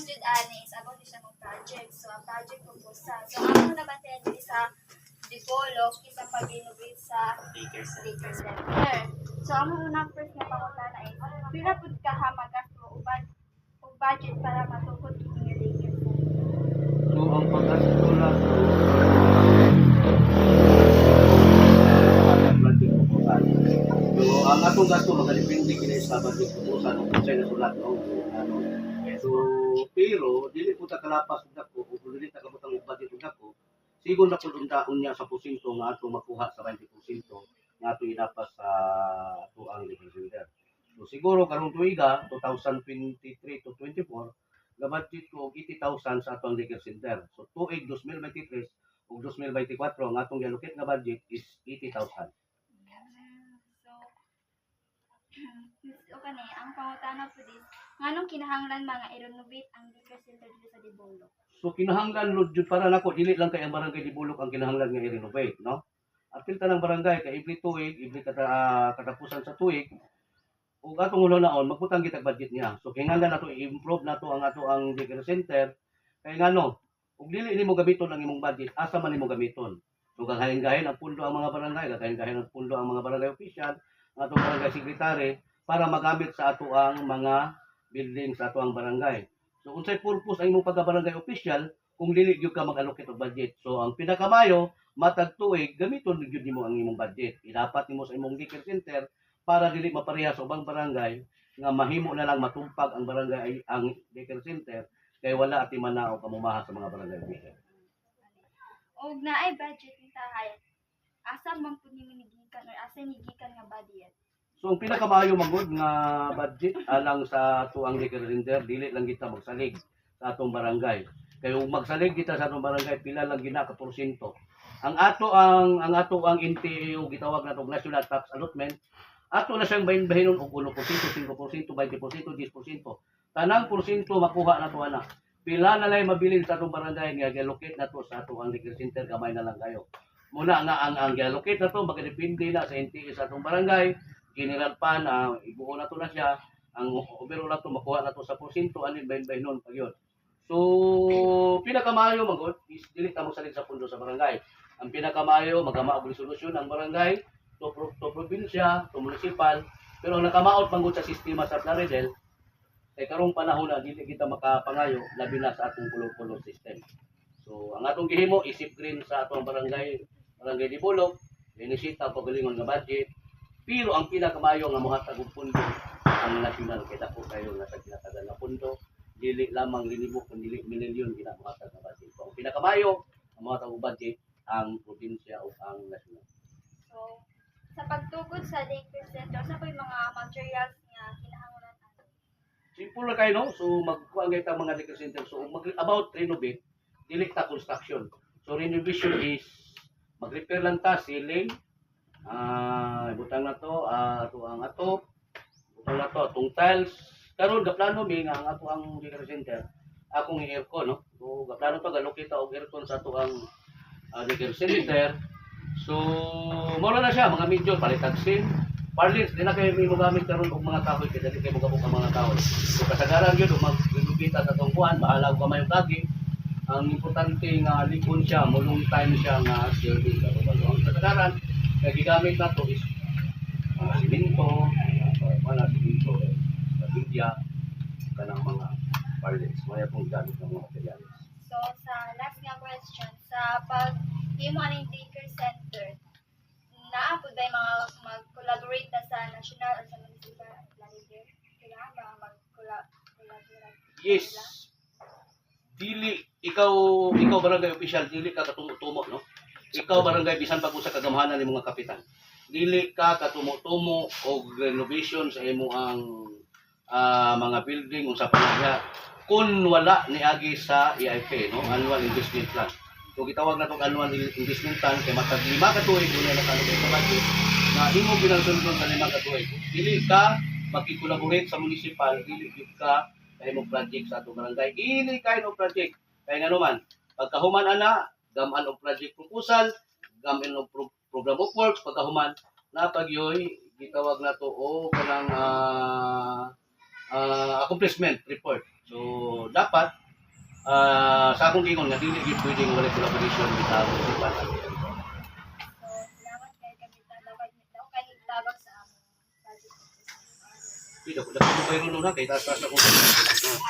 jud ani is about siya mong project. So ang project proposal. So ako nabantayan diri sa develop isa pag-innovate sa daycare center. So ang una first nga pangutana ay pila pud ka ha magasto ug budget para matukod kini nga daycare center. So ang pag-gasto lang so ang atong gasto magalipindi kini sa budget proposal kung sa'yo nasulat no. So pero dili po ta kalapas ug dako ug dili ta kabutang og budget ug dako. Sigon na pud undaon niya sa porsyento nga ato makuha sa 20% nga ato ilapas sa ato ang daycare center. So siguro karong tuiga 2023 to 24 ga budget ko og 80,000 sa atong daycare center. So tuig 2023 ug 2024 ang atong gi-allocate nga budget is 80,000. So kani ang pangutana po dis nganong kinahanglan mga i-renovate ang daycare center dito sa Dibolo. So kinahanglan lud jud para nako dili lang kay ang barangay Dibulok ang kinahanglan nga i-renovate, no? Apil tanang barangay kay every tuig, every katapusan sa tuig ug atong ulo-naon magputang kitag budget niya. So kinahanglan nato i-improve nato ang ato ang daycare center kay ngano ug dili nimo gamiton ang imong budget asa man nimo gamiton. So gagahin-gahin ang pundo ang mga barangay, gagahin-gahin ang pundo ang mga barangay official, ang atong barangay secretary para magamit sa ato ang mga building sa ato ang barangay. So unsay purpose ang imong pagka-barangay official kung dili gyud ka mag-allocate og budget. So ang pinakamayo matag tuig gamiton gyud nimo ang imong budget. Idapat nimo sa imong daycare center para dili mapareha sa ubang barangay nga mahimo na lang matumpag ang barangay ang daycare center kay wala ati manao kamumaha sa mga barangay official. Og naay budget ni tahay. Asa man pud nimo nigikan or asa nigikan nga budget? So ang pinakamaayo magud nga budget alang sa ato ang daycare center dili lang kita magsalig sa atong barangay. Kay ug magsalig kita sa atong barangay pila lang gina ka porsyento. Ang ato ang NTO gitawag nato National Tax Allotment ato na siyang bahin-bahinon og 1%, 5%, 20%, 10%. Tanang porsyento makuha nato ana. Pila na lay mabilin sa atong barangay nga gi-allocate nato sa ato ang daycare center gamay na lang kayo. Muna nga ang gi-allocate nato magdepende na sa NTO sa atong barangay. General pan ibuo na to na siya ang overall na to makuha na to sa porsyento anin bahin-bahinon pag yun. So pinakamaayo magod is dili ta mo salig sa pundo sa barangay. Ang pinakamaayo magama og solusyon ang barangay to probinsya to municipal pero ang nakamaot manggod sa sistema sa Plaridel kay karong panahon na dili kita makapangayo labi na sa atong pulo-pulo system. So ang atong gihimo isip green sa atong barangay Dibulok inisita pagalingon nga budget. Pero ang pinakamayo nga mohatag og pundo ang national kay dako kayo nga sa kinatagan na pundo dili lamang linibo kun dili milyon gina mohatag nga budget. So, ang pinakamayo ang mohatag og budget ang probinsya o ang national. So sa pagtukod sa daycare center sa may mga materials nga kinahanglan nato. Simple na kayo no. So magkuha kita mga daycare center. So about renovate dili ta construction. So renovation is mag-repair lang ta ceiling butang na to ato ang atop butang na to atong tiles karon gaplano mi nga ang ato ang daycare center akong aircon no so gaplano to galokita og aircon sa ato ang daycare center so mura na siya mga medyo palitag sim parlins di na kayo mo gamit karon og mga kahoy kay dili kay mo gabok ang mga kahoy so kasagaran gyud mag-renovate sa atong kuan bahala og kamay kagi ang importante nga likon siya mo long time siya nga service sa ang kasagaran kaya gigamit na ito is simento, media, kanang mga parlance. Maya pong gamit ng mga materials. So sa last nga question, sa pag-himo aning daycare center, naapod ba yung mga mag-collaborate na sa national or sa municipal Plaridel? Kailangan ba mag-collaborate? Yes. Dili, ikaw barangay official, dili ka katumo-tumo, no? Ikaw barangay bisan pag usa kagamahanan ni mga kapitan. Dili ka katumo-tumo og renovation sa imo ang mga building unsa pa niya kun wala niagi sa EIP no annual investment plan. So gitawag natong annual investment plan kay matag 5 ka tuig unya na kanang sa budget na imo ginasundon sa 5 ka tuig. Dili ka makikolaborate sa municipal, dili gyud ka kay mo project sa atong barangay. Ini kay no project kay ngano man pagkahuman ana gaman og project proposal, gaman og program of works pagkahuman na pagyoy gitawag nato o kanang accomplishment report. So dapat sa akong gingon nga dili gyud pwedeng wala collaboration bitaw sa bata. So, salamat kay Kapitan. Daw kayo tabang sa among project. Dito ko dapat mayroon na kay taas-taas ako.